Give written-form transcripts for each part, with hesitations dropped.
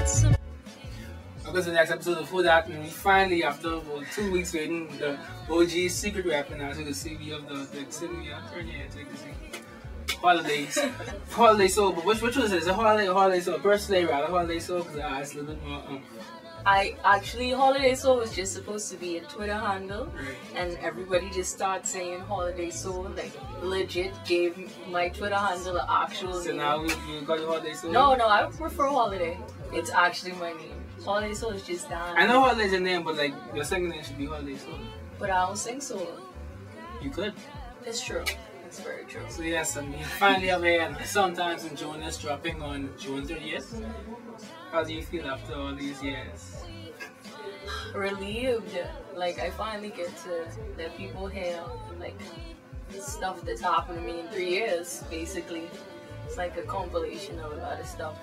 Welcome to the next episode of Food Act, and we finally, after about 2 weeks waiting, the OG secret weapon. As you can see, we have the turn your head so you can see holidays. Holiday soul, but which was it? Is it holiday or holiday soul? Personally, rather holiday soul because it's a little bit more. Holiday Soul was just supposed to be a Twitter handle, and everybody just started saying Holiday Soul, like legit gave my Twitter handle an actual name. So now you got your Holiday Soul? No, I prefer Holiday. It's actually my name. Holiday Soul is just that. I know Holiday is your name, but like your second name should be Holiday Soul. But I don't sing solo. You could. It's true. It's very true. So yes, we finally have here Sometimes in June is dropping on June 30th. How do you feel after all these years? Relieved. Like I finally get to let people hear like stuff that's happened to me in 3 years. Basically, it's like a compilation of a lot of stuff.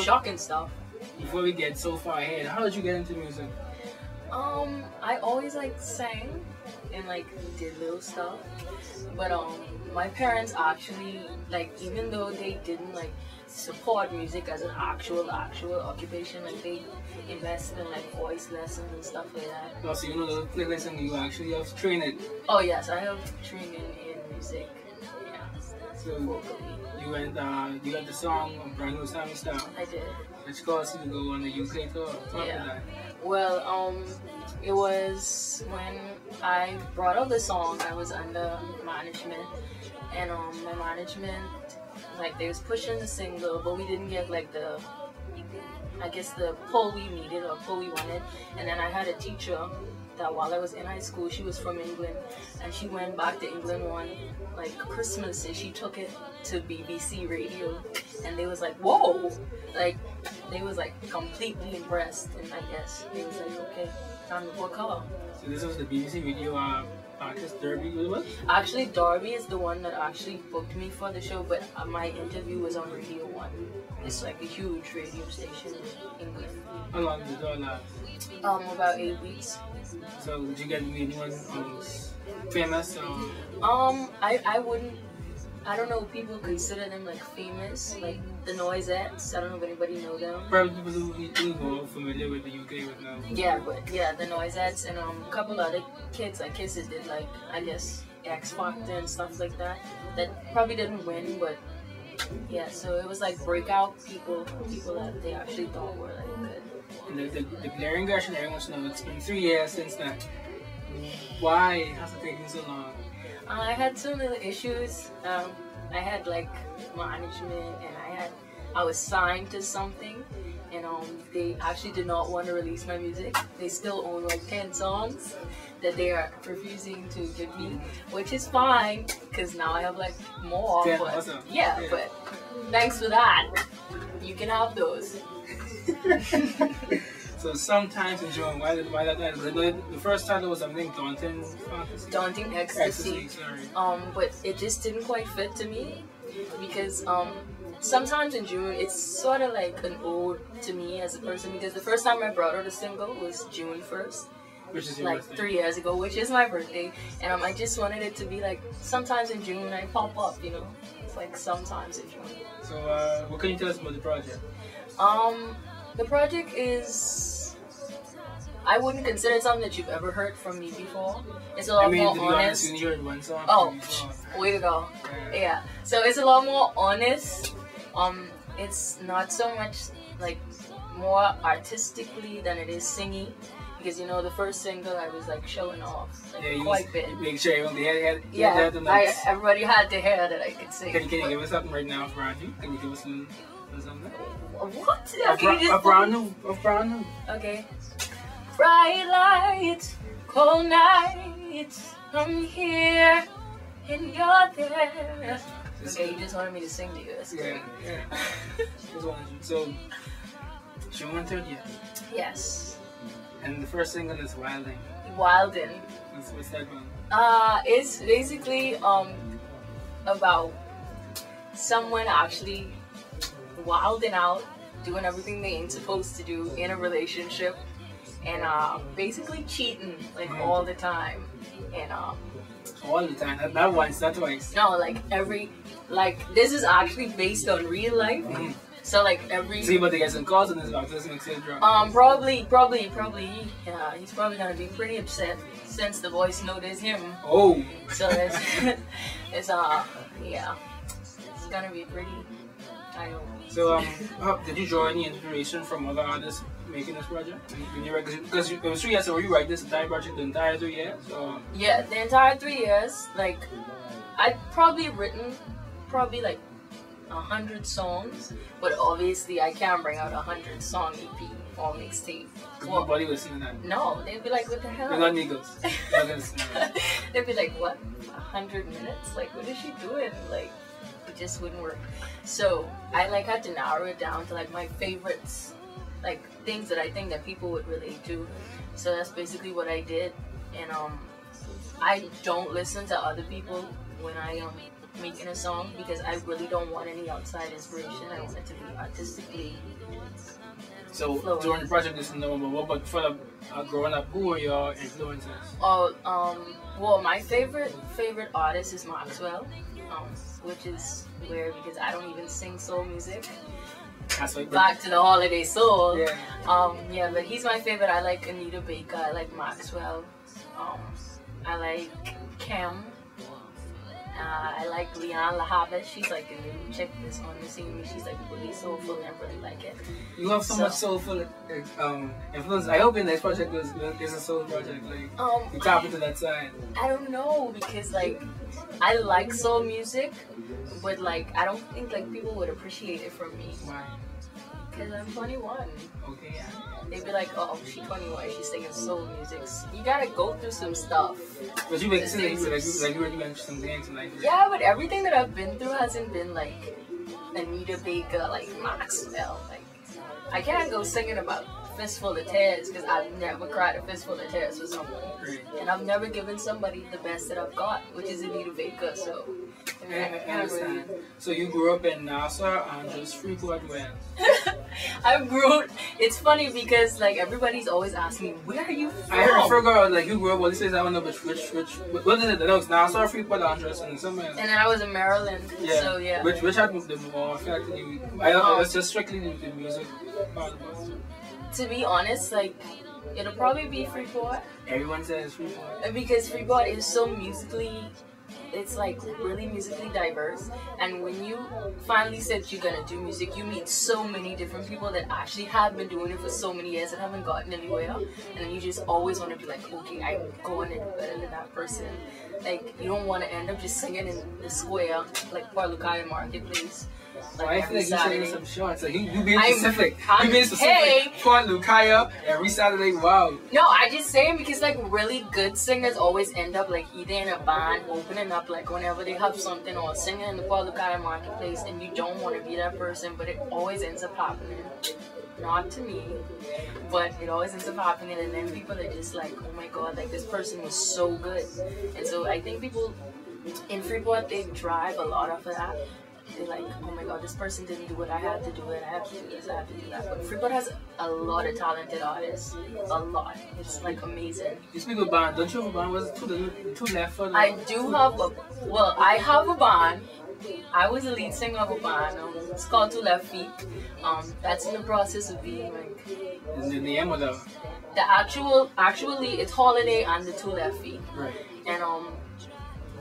Shocking stuff. Before we get so far ahead, how did you get into music? I always like sang and like did little stuff, but my parents actually, like, even though they didn't like support music as an actual occupation, like they invested in like voice lessons and stuff like that. Oh, so you know the lesson you actually have trained. Oh yes, I have training in music. Yeah. So you went, you got the song Brand New Sammy Style. I did. Which caused you to go on the UK tour. Yeah. Well, it was when I brought up the song, I was under management, and my management, like, they was pushing the single, but we didn't get like the pull we needed or pull we wanted. And then I had a teacher that while I was in high school, she was from England, and she went back to England one like Christmas, and she took it to BBC Radio, and they was like, whoa, like they was like completely impressed, and I guess they was like, okay, time to book her. So this was the BBC Radio artist Derby, was it? Actually, Derby is the one that actually booked me for the show, but my interview was on Radio 1. It's like a huge radio station in England. How long did it last? About 8 weeks. So did you get to meet anyone famous? I don't know, people consider them like famous, like the Noisettes. I don't know if anybody know them. Probably people who are familiar with the UK would know. Yeah, but yeah, the Noisettes and a couple other kids, I guess it did like, I guess, X Factor and stuff like that. That probably didn't win, but yeah, so it was like breakout people that they actually thought were like good. And the glaring question everyone wants to know, it's been 3 years since then. Why has it taken so long? I had some little issues. I had like management, and I was signed to something, and they actually did not want to release my music. They still own like 10 songs that they are refusing to give me, which is fine because now I have like more. Yeah, but awesome. yeah, but thanks for that. You can have those. So Sometimes in June, why that? The first title was something Daunting Fantasy. Daunting Ecstasy. Sorry. But it just didn't quite fit to me because Sometimes in June, it's sort of like an ode to me as a person, because the first time I brought out a single was June 1st. Which is your like birthday. 3 years ago, which is my birthday, and I just wanted it to be like sometimes in June I pop up, you know. It's like sometimes in June. So what can you tell us about the project? The project is, I wouldn't consider it something that you've ever heard from me before. It's a lot more honest. To be honest, you heard one song. Oh, way to go. Yeah. So it's a lot more honest. It's not so much like more artistically than it is singing. Because, you know, the first single I was like showing off like, quite a bit. Make sure everyone had everybody had to hear that I could sing. Can you give us something right now for Roger? Can you give us a little something? What? A brand new. Okay. Bright lights, cold nights, I'm here and you're there. Okay, you just wanted me to sing to you. That's great. Yeah. So, June 30th. Yes. And the first single is Wildin'. Wildin'. What's that one? It's basically about someone actually wilding out, doing everything they ain't supposed to do in a relationship, and basically cheating like all the time, and all the time. Not once, not twice. No, like this is actually based on real life. So like every. See, but they get some calls on this about this mixtape drop. Probably. Yeah, he's probably gonna be pretty upset since the voice note is him. Oh. So it's, yeah, it's gonna be pretty. I hope. So did you draw any inspiration from other artists making this project? Because it was 3 years, so you write this entire project the entire 3 years? So. Yeah, the entire 3 years. Like, I'd probably written like 100 songs, but obviously I can't bring out 100 song EP or mixtape. Well, nobody was seeing that. No, they'd be like, what the hell? They're not niggas. They'd be like, what? 100 minutes? Like, what is she doing? Like, it just wouldn't work. So I like had to narrow it down to like my favorites, like things that I think that people would relate to. So that's basically what I did. And I don't listen to other people when I am making a song because I really don't want any outside inspiration. I want it to be artistically. So flowing. during the project this November, what about for growing up, who were your influences? Oh, well, my favorite artist is Maxwell, which is weird because I don't even sing soul music. That's like Back to the holiday soul. Yeah. Yeah, but he's my favorite. I like Anita Baker. I like Maxwell. I like Kim. I like Leon LaHava. She's like a new chick that's on the scene. She's like really soulful and I really like it. You have so much soulful influence. I hope your next project is a soul project. Like you tap into that side. I don't know because like I like soul music, but like I don't think like people would appreciate it from me. Why? Because I'm 21. Okay, yeah. They'd be like, oh, she's 21, she's singing soul music. You gotta go through some stuff. But you make it seem like you really went through some things and like. Yeah, but everything that I've been through hasn't been like Anita Baker, like Maxwell. Like I can't go singing about Fistful of Tears because I've never cried a fistful of tears for someone. And I've never given somebody the best that I've got, which is Anita Baker. So. I understand. So you grew up in Nassau and just Freeport where? I grew. It's funny because like everybody's always asking me, where are you from? I forgot like you grew up. Well, this is I don't know which. What is it? That was Nassau, Freeport, and somewhere. And then I was in Maryland. Yeah. So yeah. Which had the more effect on you? I don't know. It's just strictly the music part of it. To be honest, like it'll probably be Freeport. Everyone says Freeport. Because Freeport is so musically. It's like really musically diverse, and when you finally said you're gonna do music, you meet so many different people that actually have been doing it for so many years and haven't gotten anywhere, and then you just always want to be like, okay, I'm going to do better than that person. Like you don't want to end up just singing in the square like Parlucaya Marketplace. Like I feel like you're saying some shorts. Like you being specific. You being specific. Fort Lucaya every Saturday. Wow. No, I just saying because like really good singers always end up like either in a band opening up like whenever they have something or singing in the Fort Lucaya Marketplace, and you don't want to be that person, but it always ends up happening. Not to me, but it always ends up happening, and then people are just like, oh my god, like this person was so good. And so I think people in Freeport, they drive a lot of that. They're like, oh my god, this person didn't do it, I had to do it, I have to do this, I have to do that. But Freeport has a lot of talented artists. A lot. It's like amazing. You speak of band, don't you have a band? Was it two left for I do have I have a band. I was the lead singer of a band. It's called Two Left Feet. That's in the process of being like. Is the name or the actually it's Holiday and the Two Left Feet. Right. And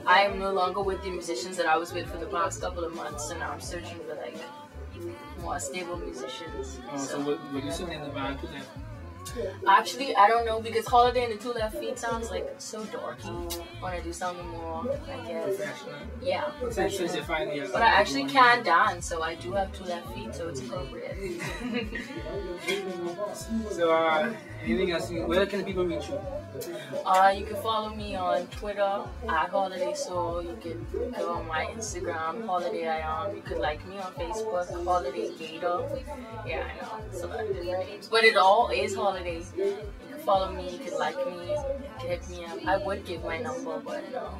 I am no longer with the musicians that I was with for the past couple of months, and now I'm searching for like more stable musicians. Oh, so what you sing in the band Two Left? Actually, I don't know because Holiday and the Two Left Feet sounds like so dorky. I want to do something more, I guess. Professional. Yeah, professional. But I actually can dance, so I do have 2 left feet, so it's appropriate. So, anything else? Where can people reach you? You can follow me on Twitter at Holiday Soul. You can go on my Instagram, Holiday Ion. You could like me on Facebook, Holiday Gator. Yeah, I know, it's a lot of different names, but it all is Holiday. You can follow me, you can like me, you can hit me up. I would give my number, but no.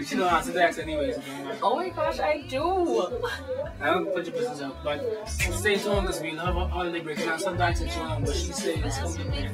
She don't answer that anyways. Oh my gosh, I do. I don't put your business up, but stay tuned because we love Holiday breaking out sometimes it's wrong, but she says it's something there.